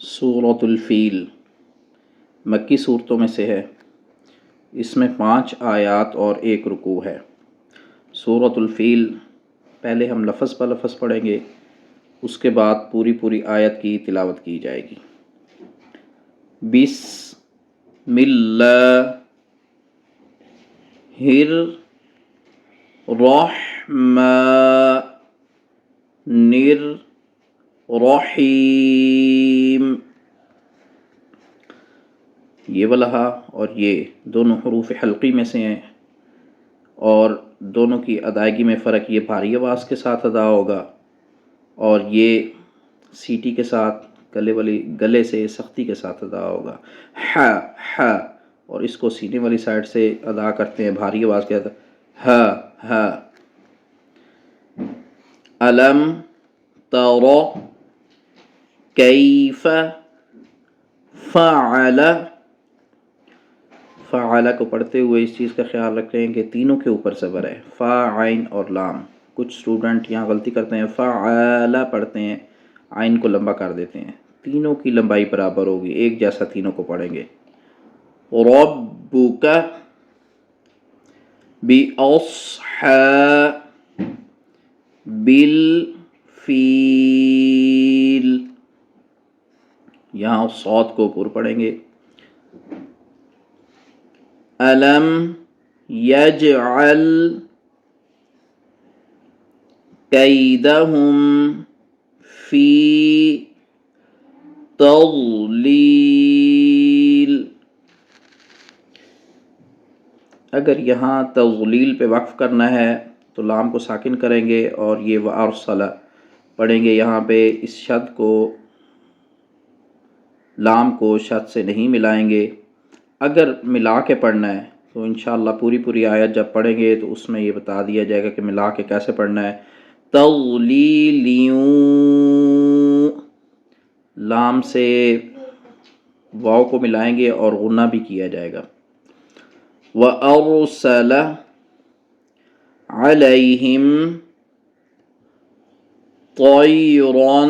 سورۃ الفیل مکی صورتوں میں سے ہے۔ اس میں 5 آیات اور 1 رکوع ہے۔ سورۃ الفیل پہلے ہم لفظ پر لفظ پڑھیں گے، اس کے بعد پوری آیت کی تلاوت کی جائے گی۔ بسم اللہ الرحمن الرحیم۔ یہ والا اور یہ دونوں حروف حلقی میں سے ہیں، اور دونوں کی ادائیگی میں فرق، یہ بھاری آواز کے ساتھ ادا ہوگا اور یہ سیٹی کے ساتھ گلے سے سختی کے ساتھ ادا ہوگا۔ ح اور اس کو سینے والی سائڈ سے ادا کرتے ہیں بھاری آواز کے ساتھ، ہ۔ الم تر کیف فعل کو پڑھتے ہوئے اس چیز کا خیال رکھیں کہ تینوں کے اوپر زبر ہے، فا عین اور لام۔ کچھ اسٹوڈنٹ یہاں غلطی کرتے ہیں، فعل پڑھتے ہیں، عین کو لمبا کر دیتے ہیں۔ تینوں کی لمبائی برابر ہوگی، ایک جیسا تینوں کو پڑھیں گے۔ ربک بِأَصْحَابِ الفیل، یہاں صاد کو پر پڑھیں گے۔ الم یجعل کیدہم فی تضلیل، اگر یہاں تضلیل پہ وقف کرنا ہے تو لام کو ساکن کریں گے اور یہ وارسل پڑھیں گے۔ یہاں پہ اس شد کو، لام کو شد سے نہیں ملائیں گے۔ اگر ملا کے پڑھنا ہے تو انشاءاللہ پوری آیت جب پڑھیں گے تو اس میں یہ بتا دیا جائے گا کہ ملا کے کیسے پڑھنا ہے۔ تضلیلیوں، لام سے واو کو ملائیں گے اور غنہ بھی کیا جائے گا۔ وَأَرْسَلَ عَلَيْهِمْ طَيْرًا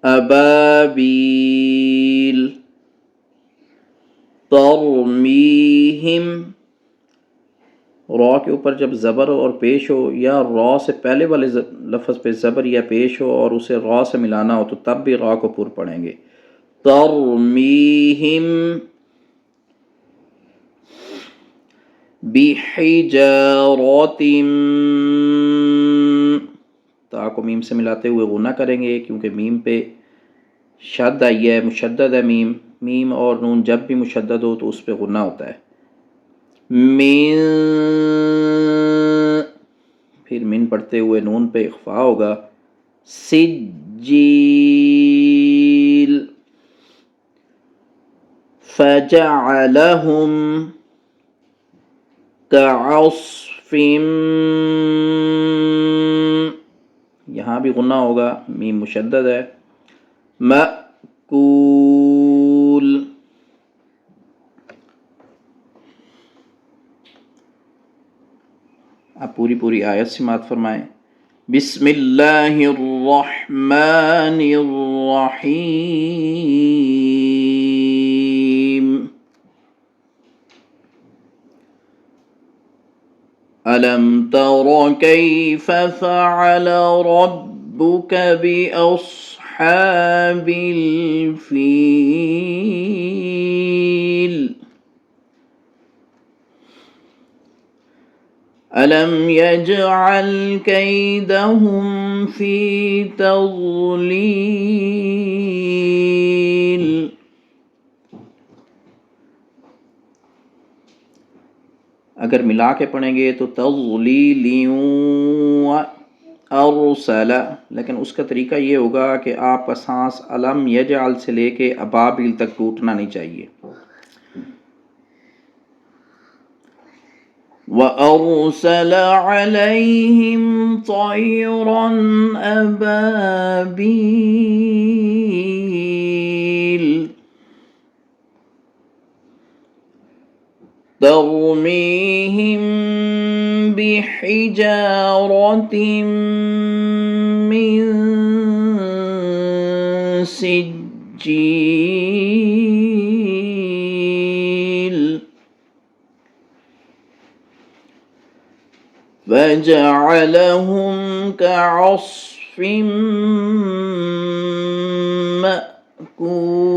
أَبَابِيلَ تَرْمِيهِمْ، را کے اوپر جب زبر اور پیش ہو، یا را سے پہلے والے لفظ پہ زبر یا پیش ہو اور اسے را سے ملانا ہو تو تب بھی را کو پر پڑھیں گے۔ تَرْمِيهِمْ بِحِجَارَةٍ، تا کو میم سے ملاتے ہوئے غنہ کریں گے کیونکہ میم پہ شد آئی ہے، مشدد ہے میم اور نون جب بھی مشدد ہو تو اس پہ غنہ ہوتا ہے۔ من، پھر من پڑھتے ہوئے نون پہ اخفا ہوگا۔ سجیل فجعلہم کعصف، یہاں بھی غنہ ہوگا، میم مشدد ہے۔ مأکول، اب پوری آیت سماعت فرمائیں۔ بسم اللہ الرحمن الرحیم۔ الم تر کیف فعل ربک بأصحاب الفیل، الم یجعل کیدہم فی تضلیل، اگر ملا کے پڑھیں گے تو تضلیلیوں ارسل، لیکن اس کا طریقہ یہ ہوگا کہ آپ کا سانس الم یجعل سے لے کے ابابیل تک ٹوٹنا نہیں چاہیے۔ وَأَرْسَلَ عَلَيْهِمْ طَيْرًا أَبَابِيلَ تَرْمِيهِمْ بِحِجَارَةٍ مِّن سجيل فجعلهم كعصف مأكول